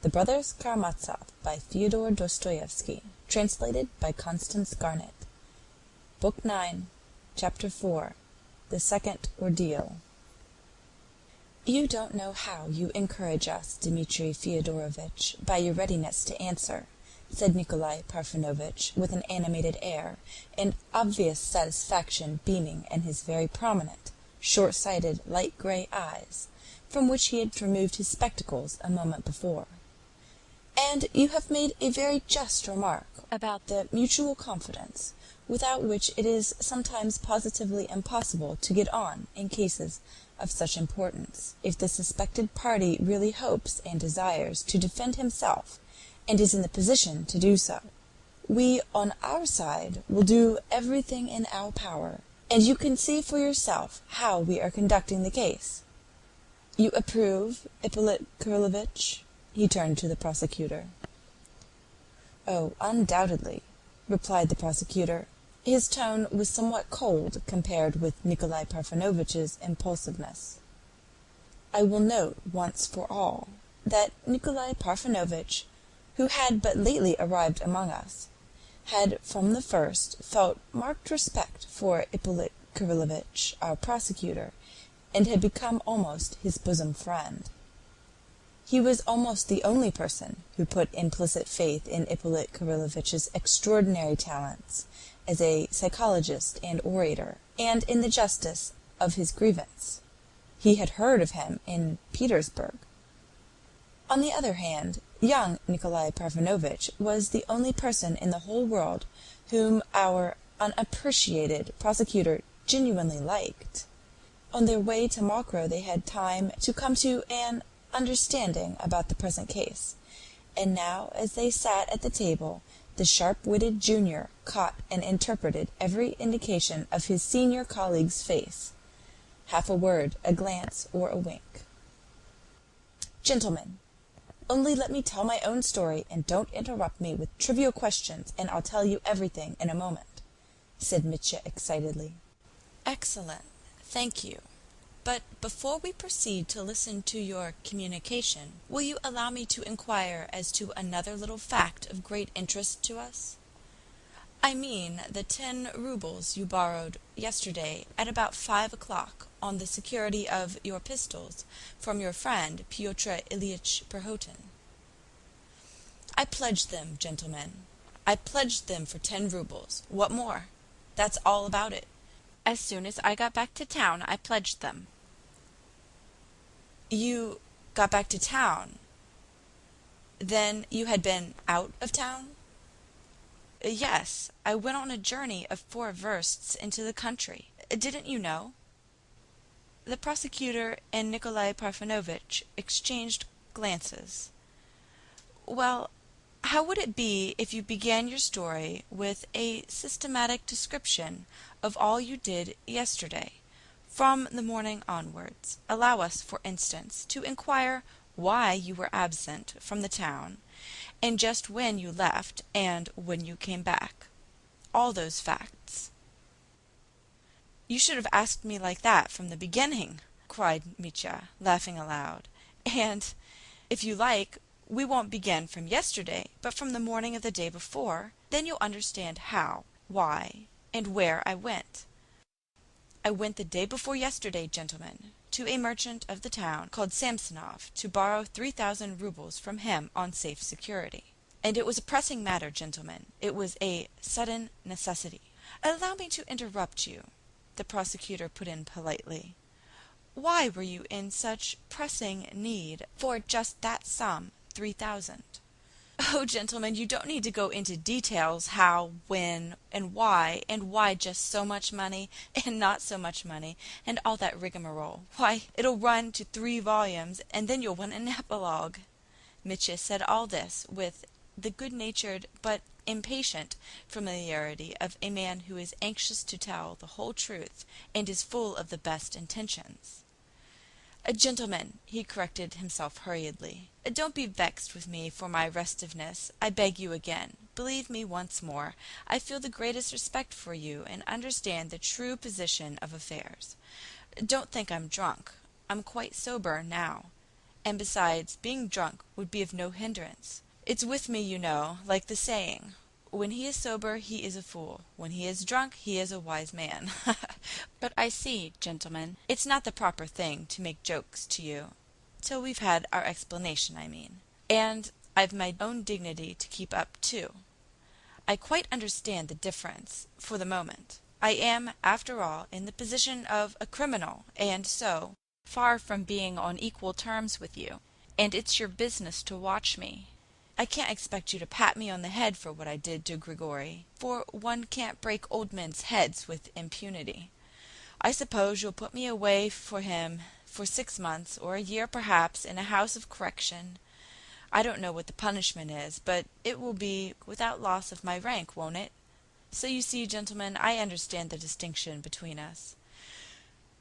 The Brothers Karamazov by Fyodor Dostoevsky. Translated by Constance Garnett. Book 9, Chapter 4. The Second Ordeal. You don't know how you encourage us, Dmitri Fyodorovitch, by your readiness to answer, said Nikolai Parfenovitch, with an animated air, and obvious satisfaction beaming in his very prominent, short-sighted, light-gray eyes, from which he had removed his spectacles a moment before. And you have made a very just remark about the mutual confidence, without which it is sometimes positively impossible to get on in cases of such importance, if the suspected party really hopes and desires to defend himself, and is in the position to do so. We, on our side, will do everything in our power, and you can see for yourself how we are conducting the case. You approve, Ippolit Kirillovitch?" He turned to the prosecutor. "Oh, undoubtedly," replied the prosecutor. His tone was somewhat cold compared with Nikolai Parfenovitch's impulsiveness. I will note once for all that Nikolai Parfenovitch, who had but lately arrived among us, had from the first felt marked respect for Ippolit Kirillovitch, our prosecutor, and had become almost his bosom friend. He was almost the only person who put implicit faith in Ippolit Kirillovitch's extraordinary talents as a psychologist and orator, and in the justice of his grievance. He had heard of him in Petersburg. On the other hand, young Nikolai Parfenovitch was the only person in the whole world whom our unappreciated prosecutor genuinely liked. On their way to Mokrow they had time to come to an understanding about the present case, and now as they sat at the table, the sharp-witted junior caught and interpreted every indication of his senior colleague's face, half a word, a glance, or a wink. "Gentlemen, only let me tell my own story, and don't interrupt me with trivial questions, and I'll tell you everything in a moment," said Mitya excitedly. "Excellent, thank you. But before we proceed to listen to your communication, will you allow me to inquire as to another little fact of great interest to us? I mean the 10 roubles you borrowed yesterday at about 5 o'clock on the security of your pistols from your friend Pyotr Ilyitch Perhotin." "I pledged them, gentlemen. I pledged them for 10 roubles. What more? That's all about it. As soon as I got back to town, I pledged them." "You got back to town? Then you had been out of town?" "Yes, I went on a journey of 4 versts into the country. Didn't you know?" The prosecutor and Nikolai Parfenovitch exchanged glances. "Well, how would it be if you began your story with a systematic description of all you did yesterday, from the morning onwards? Allow us, for instance, to inquire why you were absent from the town, and just when you left, and when you came back. All those facts." "You should have asked me like that from the beginning," cried Mitya, laughing aloud. "And, if you like, we won't begin from yesterday, but from the morning of the day before. Then you'll understand how, why, and where I went. I went the day before yesterday, gentlemen, to a merchant of the town called Samsonov to borrow 3,000 roubles from him on safe security. And it was a pressing matter, gentlemen. It was a sudden necessity." "Allow me to interrupt you," the prosecutor put in politely. "Why were you in such pressing need for just that sum, 3,000? "Oh, gentlemen, you don't need to go into details how, when, and why just so much money, and not so much money, and all that rigmarole. Why, it'll run to 3 volumes, and then you'll want an epilogue." Mitya said all this with the good-natured but impatient familiarity of a man who is anxious to tell the whole truth and is full of the best intentions. "Gentlemen," he corrected himself hurriedly, "don't be vexed with me for my restiveness, I beg you again. Believe me once more, I feel the greatest respect for you and understand the true position of affairs. Don't think I'm drunk. I'm quite sober now. And besides, being drunk would be of no hindrance. It's with me, you know, like the saying, when he is sober, he is a fool. When he is drunk, he is a wise man. But I see, gentlemen, it's not the proper thing to make jokes to you, till we've had our explanation, I mean. And I've my own dignity to keep up, too. I quite understand the difference, for the moment. I am, after all, in the position of a criminal, and so, far from being on equal terms with you, and it's your business to watch me. I can't expect you to pat me on the head for what I did to Grigory, for one can't break old men's heads with impunity. I suppose you'll put me away for him for 6 months, or a year perhaps, in a house of correction. I don't know what the punishment is, but it will be without loss of my rank, won't it? So you see, gentlemen, I understand the distinction between us.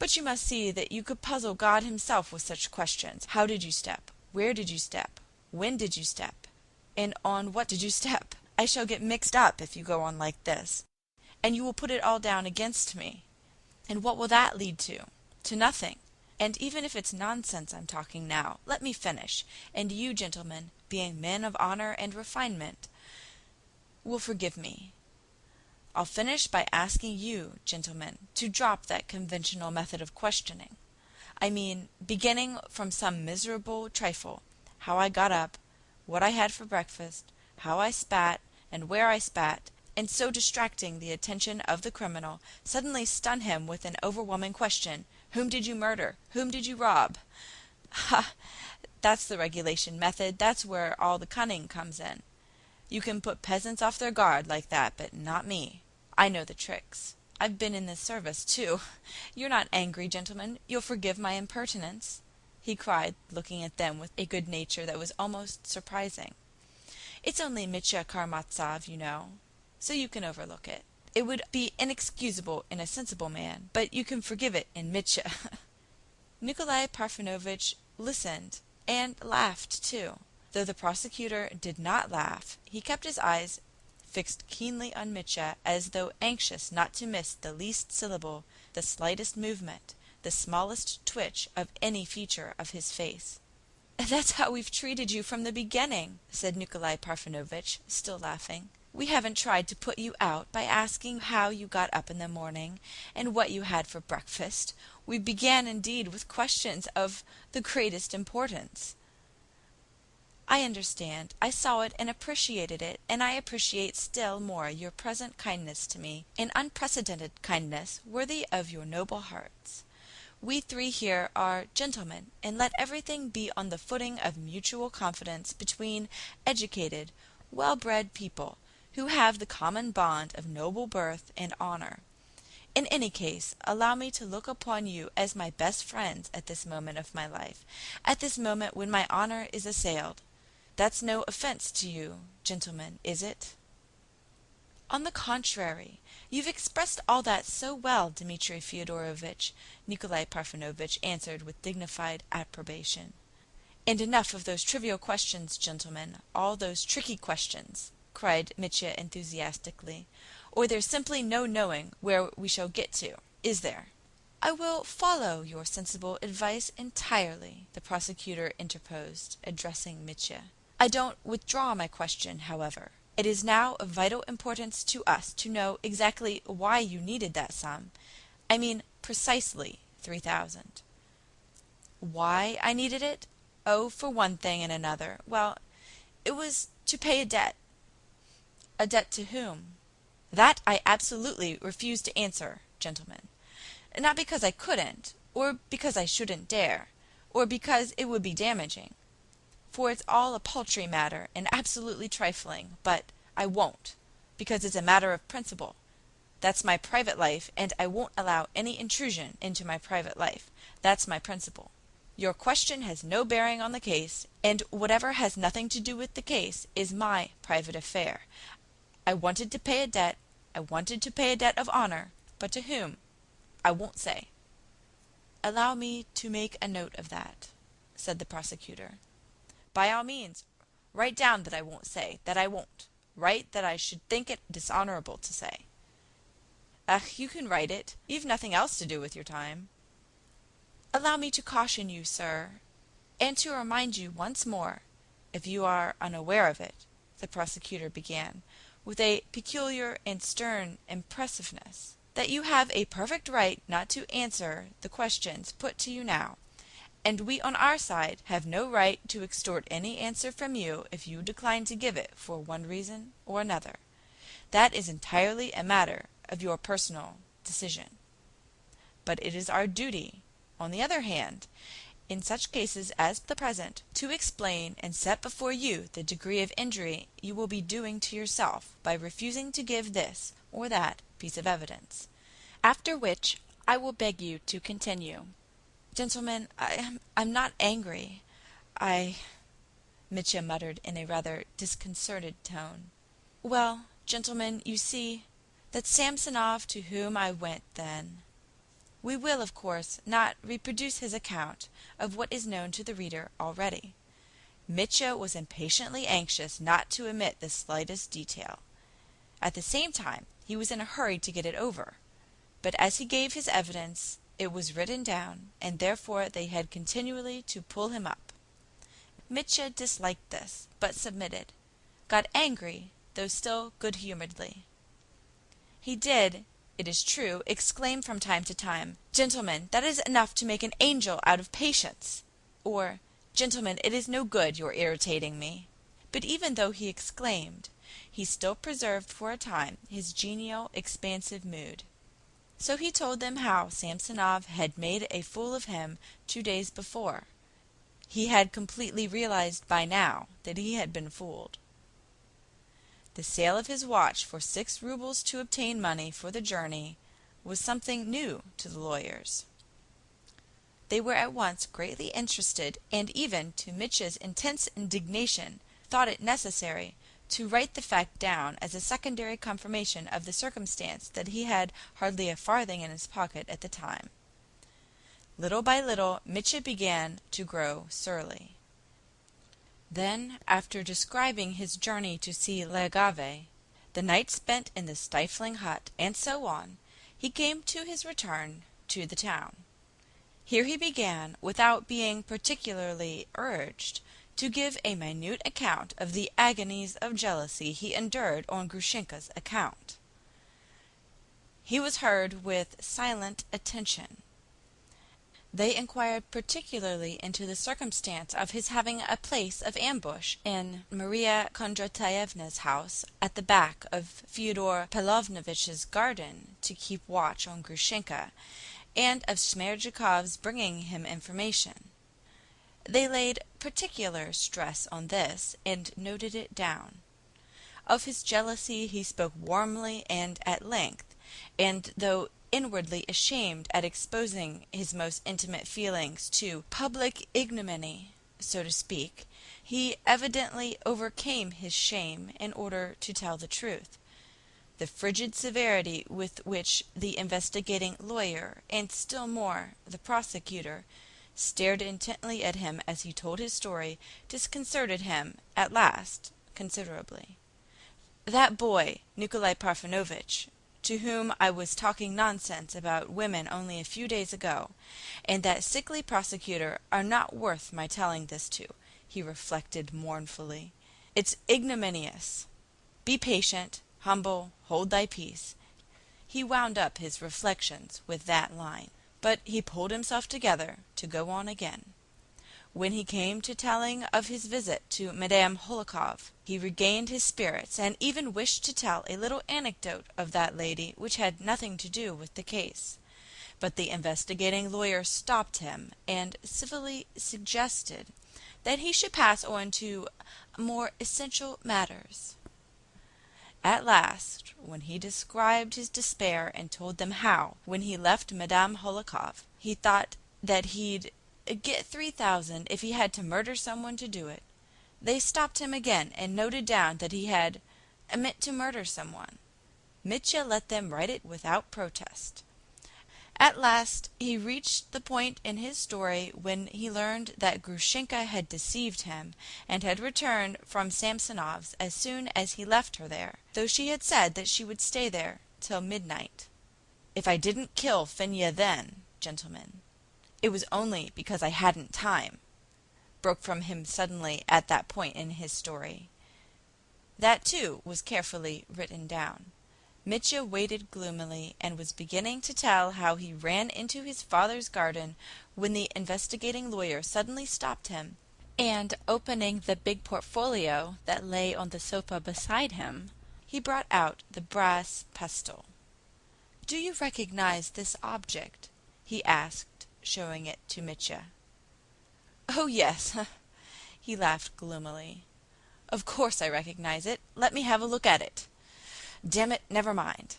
But you must see that you could puzzle God himself with such questions. How did you step? Where did you step? When did you step? And on what did you step? I shall get mixed up if you go on like this, and you will put it all down against me. And what will that lead to? To nothing. And even if it's nonsense I'm talking now, let me finish, and you, gentlemen, being men of honor and refinement, will forgive me. I'll finish by asking you, gentlemen, to drop that conventional method of questioning. I mean, beginning from some miserable trifle, how I got up, what I had for breakfast, how I spat, and where I spat, and so distracting the attention of the criminal, suddenly stun him with an overwhelming question, whom did you murder? Whom did you rob? Ha! That's the regulation method. That's where all the cunning comes in. You can put peasants off their guard like that, but not me. I know the tricks. I've been in this service, too. You're not angry, gentlemen. You'll forgive my impertinence?" he cried, looking at them with a good nature that was almost surprising. "It's only Mitya Karamazov, you know, so you can overlook it. It would be inexcusable in a sensible man, but you can forgive it in Mitya." Nikolai Parfenovitch listened, and laughed too. Though the prosecutor did not laugh, he kept his eyes fixed keenly on Mitya, as though anxious not to miss the least syllable, the slightest movement, the smallest twitch of any feature of his face. "That's how we've treated you from the beginning," said Nikolai Parfenovitch, still laughing. "We haven't tried to put you out by asking how you got up in the morning, and what you had for breakfast. We began indeed with questions of the greatest importance." "I understand. I saw it and appreciated it, and I appreciate still more your present kindness to me, an unprecedented kindness worthy of your noble hearts. We three here are gentlemen, and let everything be on the footing of mutual confidence between educated, well-bred people, who have the common bond of noble birth and honor. In any case, allow me to look upon you as my best friends at this moment of my life, at this moment when my honor is assailed. That's no offense to you, gentlemen, is it?" "On the contrary, you've expressed all that so well, Dmitri Fyodorovitch," Nikolai Parfenovitch answered with dignified approbation. "And enough of those trivial questions, gentlemen, all those tricky questions," cried Mitya enthusiastically, "or there's simply no knowing where we shall get to, is there?" "I will follow your sensible advice entirely," the prosecutor interposed, addressing Mitya. "I don't withdraw my question, however. It is now of vital importance to us to know exactly why you needed that sum. I mean precisely 3,000. Why I needed it? Oh, for one thing and another. Well, it was to pay a debt." "A debt to whom?" "That I absolutely refuse to answer, gentlemen. Not because I couldn't, or because I shouldn't dare, or because it would be damaging, for it's all a paltry matter and absolutely trifling, but I won't, because it's a matter of principle. That's my private life, and I won't allow any intrusion into my private life. That's my principle. Your question has no bearing on the case, and whatever has nothing to do with the case is my private affair. I wanted to pay a debt. I wanted to pay a debt of honor, but to whom? I won't say." "Allow me to make a note of that," said the prosecutor. "By all means. Write down that I won't say, that I won't. Write that I should think it dishonorable to say." "Ach, you can write it. You've nothing else to do with your time." "Allow me to caution you, sir." "And to remind you once more, if you are unaware of it," the prosecutor began, with a peculiar and stern impressiveness, "that you have a perfect right not to answer the questions put to you now, and we on our side have no right to extort any answer from you if you decline to give it for one reason or another. That is entirely a matter of your personal decision. But it is our duty, on the other hand, in such cases as the present, to explain and set before you the degree of injury you will be doing to yourself by refusing to give this or that piece of evidence. After which I will beg you to continue." "Gentlemen, I'm not angry. Mitya muttered in a rather disconcerted tone. "Well, gentlemen, you see, that Samsonov to whom I went then. We will, of course, not reproduce his account of what is known to the reader already. Mitya was impatiently anxious not to omit the slightest detail. At the same time, he was in a hurry to get it over. But as he gave his evidence, it was written down, and therefore they had continually to pull him up. Mitya disliked this, but submitted, got angry, though still good-humoredly. He did, it is true, exclaim from time to time, 'Gentlemen, that is enough to make an angel out of Patience!' or, 'Gentlemen, it is no good your irritating me.' But even though he exclaimed, he still preserved for a time his genial, expansive mood. So he told them how Samsonov had made a fool of him 2 days before. He had completely realized by now that he had been fooled. The sale of his watch for 6 rubles to obtain money for the journey was something new to the lawyers. They were at once greatly interested, and even, to Mitya's intense indignation, thought it necessary to write the fact down as a secondary confirmation of the circumstance that he had hardly a farthing in his pocket at the time. Little by little, Mitya began to grow surly. Then, after describing his journey to see Legave, the night spent in the stifling hut, and so on, he came to his return to the town. Here he began, without being particularly urged, to give a minute account of the agonies of jealousy he endured on Grushenka's account. He was heard with silent attention. They inquired particularly into the circumstance of his having a place of ambush in Maria Kondratyevna's house at the back of Fyodor Pavlovitch's garden to keep watch on Grushenka, and of Smerdyakov's bringing him information. They laid particular stress on this, and noted it down. Of his jealousy he spoke warmly and at length, and though inwardly ashamed at exposing his most intimate feelings to public ignominy, so to speak, he evidently overcame his shame in order to tell the truth. The frigid severity with which the investigating lawyer, and still more the prosecutor, stared intently at him as he told his story disconcerted him, at last, considerably. That boy, Nikolai Parfenovitch, to whom I was talking nonsense about women only a few days ago, and that sickly prosecutor are not worth my telling this to, he reflected mournfully. It's ignominious. Be patient, humble, hold thy peace. He wound up his reflections with that line. But he pulled himself together to go on again. When he came to telling of his visit to Madame Holikov, he regained his spirits, and even wished to tell a little anecdote of that lady which had nothing to do with the case. But the investigating lawyer stopped him, and civilly suggested that he should pass on to more essential matters. At last, when he described his despair and told them how, when he left Madame Holikov, he thought that he'd get 3,000 if he had to murder someone to do it, they stopped him again and noted down that he had meant to murder someone. Mitya let them write it without protest. At last he reached the point in his story when he learned that Grushenka had deceived him and had returned from Samsonov's as soon as he left her there, though she had said that she would stay there till midnight. If I didn't kill Fenya then, gentlemen, it was only because I hadn't time. broke from him suddenly at that point in his story. That, too, was carefully written down. Mitya waited gloomily and was beginning to tell how he ran into his father's garden when the investigating lawyer suddenly stopped him, and opening the big portfolio that lay on the sofa beside him, he brought out the brass pestle. "Do you recognize this object?" he asked, showing it to Mitya. "Oh, yes," he laughed gloomily. "Of course I recognize it. Let me have a look at it. Damn it, never mind."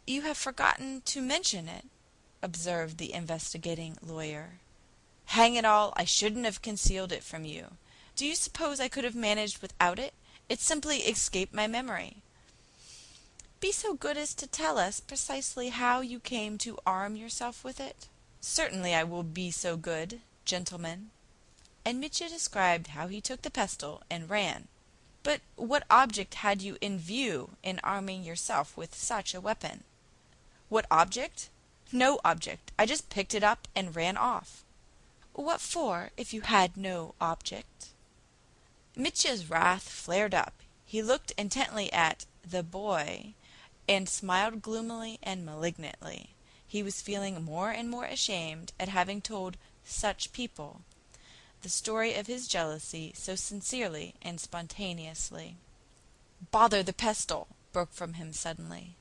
"You have forgotten to mention it," observed the investigating lawyer. "Hang it all, I shouldn't have concealed it from you. Do you suppose I could have managed without it? It simply escaped my memory." "Be so good as to tell us precisely how you came to arm yourself with it." "Certainly I will be so good, gentlemen." And Mitya described how he took the pestle and ran. "But what object had you in view in arming yourself with such a weapon?" "What object? No object. I just picked it up and ran off." "What for, if you had no object?" Mitya's wrath flared up. He looked intently at the boy and smiled gloomily and malignantly. He was feeling more and more ashamed at having told such people the story of his jealousy so sincerely and spontaneously. "Bother the pestle!" broke from him suddenly.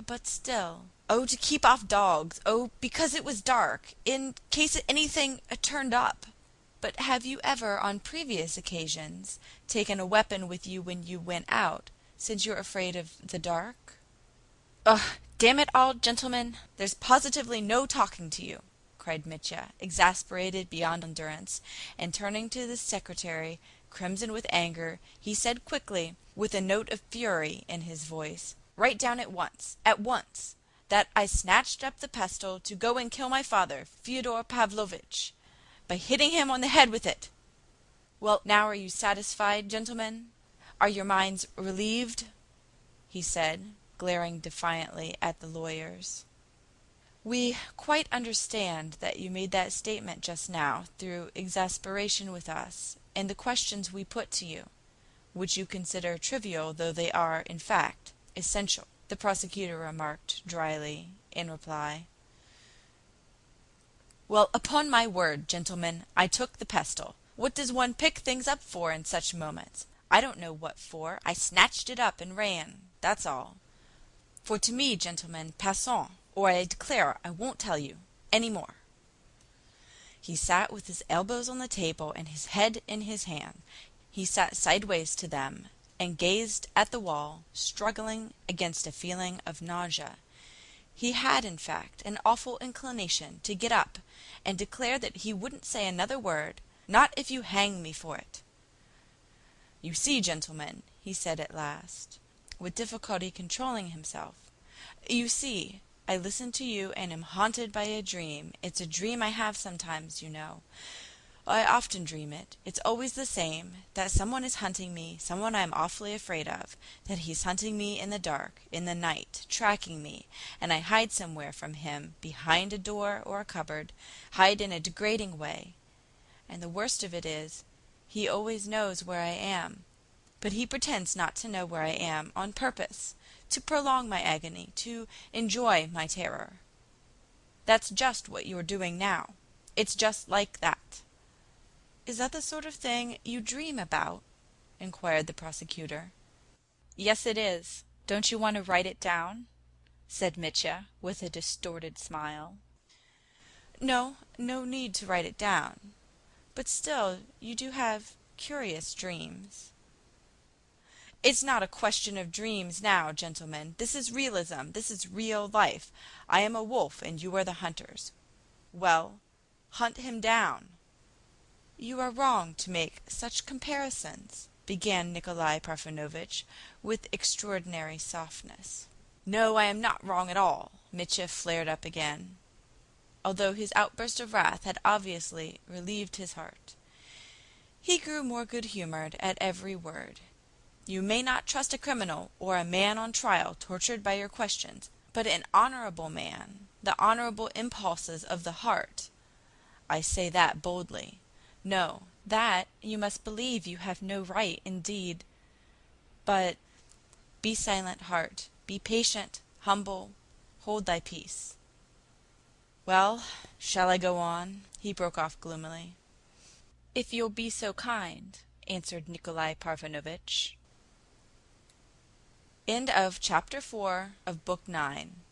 "But still—" "Oh, to keep off dogs! Oh, because it was dark, in case anything turned up." "But have you ever, on previous occasions, taken a weapon with you when you went out, since you're afraid of the dark?" "Ugh, damn it all, gentlemen, there's positively no talking to you!" cried Mitya, exasperated beyond endurance, and turning to the secretary, crimson with anger, he said quickly, with a note of fury in his voice, "Write down at once, that I snatched up the pestle to go and kill my father, Fyodor Pavlovitch, by hitting him on the head with it. Well, now are you satisfied, gentlemen? Are your minds relieved?" he said, glaring defiantly at the lawyers. "We quite understand that you made that statement just now through exasperation with us and the questions we put to you, which you consider trivial though they are, in fact, essential," the prosecutor remarked dryly in reply. "Well, upon my word, gentlemen, I took the pestle. What does one pick things up for in such moments? I don't know what for. I snatched it up and ran, that's all. For to me, gentlemen, passons, or I declare I won't tell you any more." He sat with his elbows on the table and his head in his hand. He sat sideways to them and gazed at the wall, struggling against a feeling of nausea. He had, in fact, an awful inclination to get up and declare that he wouldn't say another word, not if you hang me for it. "You see, gentlemen," he said at last, with difficulty controlling himself, "you see, I listen to you and am haunted by a dream. It's a dream I have sometimes, you know. I often dream it. It's always the same, that someone is hunting me, someone I'm awfully afraid of, that he's hunting me in the dark, in the night, tracking me, and I hide somewhere from him, behind a door or a cupboard, hide in a degrading way. And the worst of it is, he always knows where I am, but he pretends not to know where I am on purpose, to prolong my agony, to enjoy my terror. That's just what you're doing now. It's just like that." "Is that the sort of thing you dream about?" inquired the prosecutor. "Yes, it is. Don't you want to write it down?" said Mitya, with a distorted smile. "No, no need to write it down. But still, you do have curious dreams." "It's not a question of dreams now, gentlemen. This is realism. This is real life. I am a wolf and you are the hunters. Well, hunt him down." "You are wrong to make such comparisons," began Nikolai Parfenovitch with extraordinary softness. "No, I am not wrong at all," Mitya flared up again, although his outburst of wrath had obviously relieved his heart. He grew more good-humored at every word. "You may not trust a criminal or a man on trial tortured by your questions, but an honorable man, the honorable impulses of the heart, I say that boldly, No, that you must believe you have no right indeed. But be silent, heart, be patient, humble, hold thy peace. Well, shall I go on?" he broke off gloomily. "If you'll be so kind," answered Nikolai Parfenovitch. End of Chapter 4 of Book 9.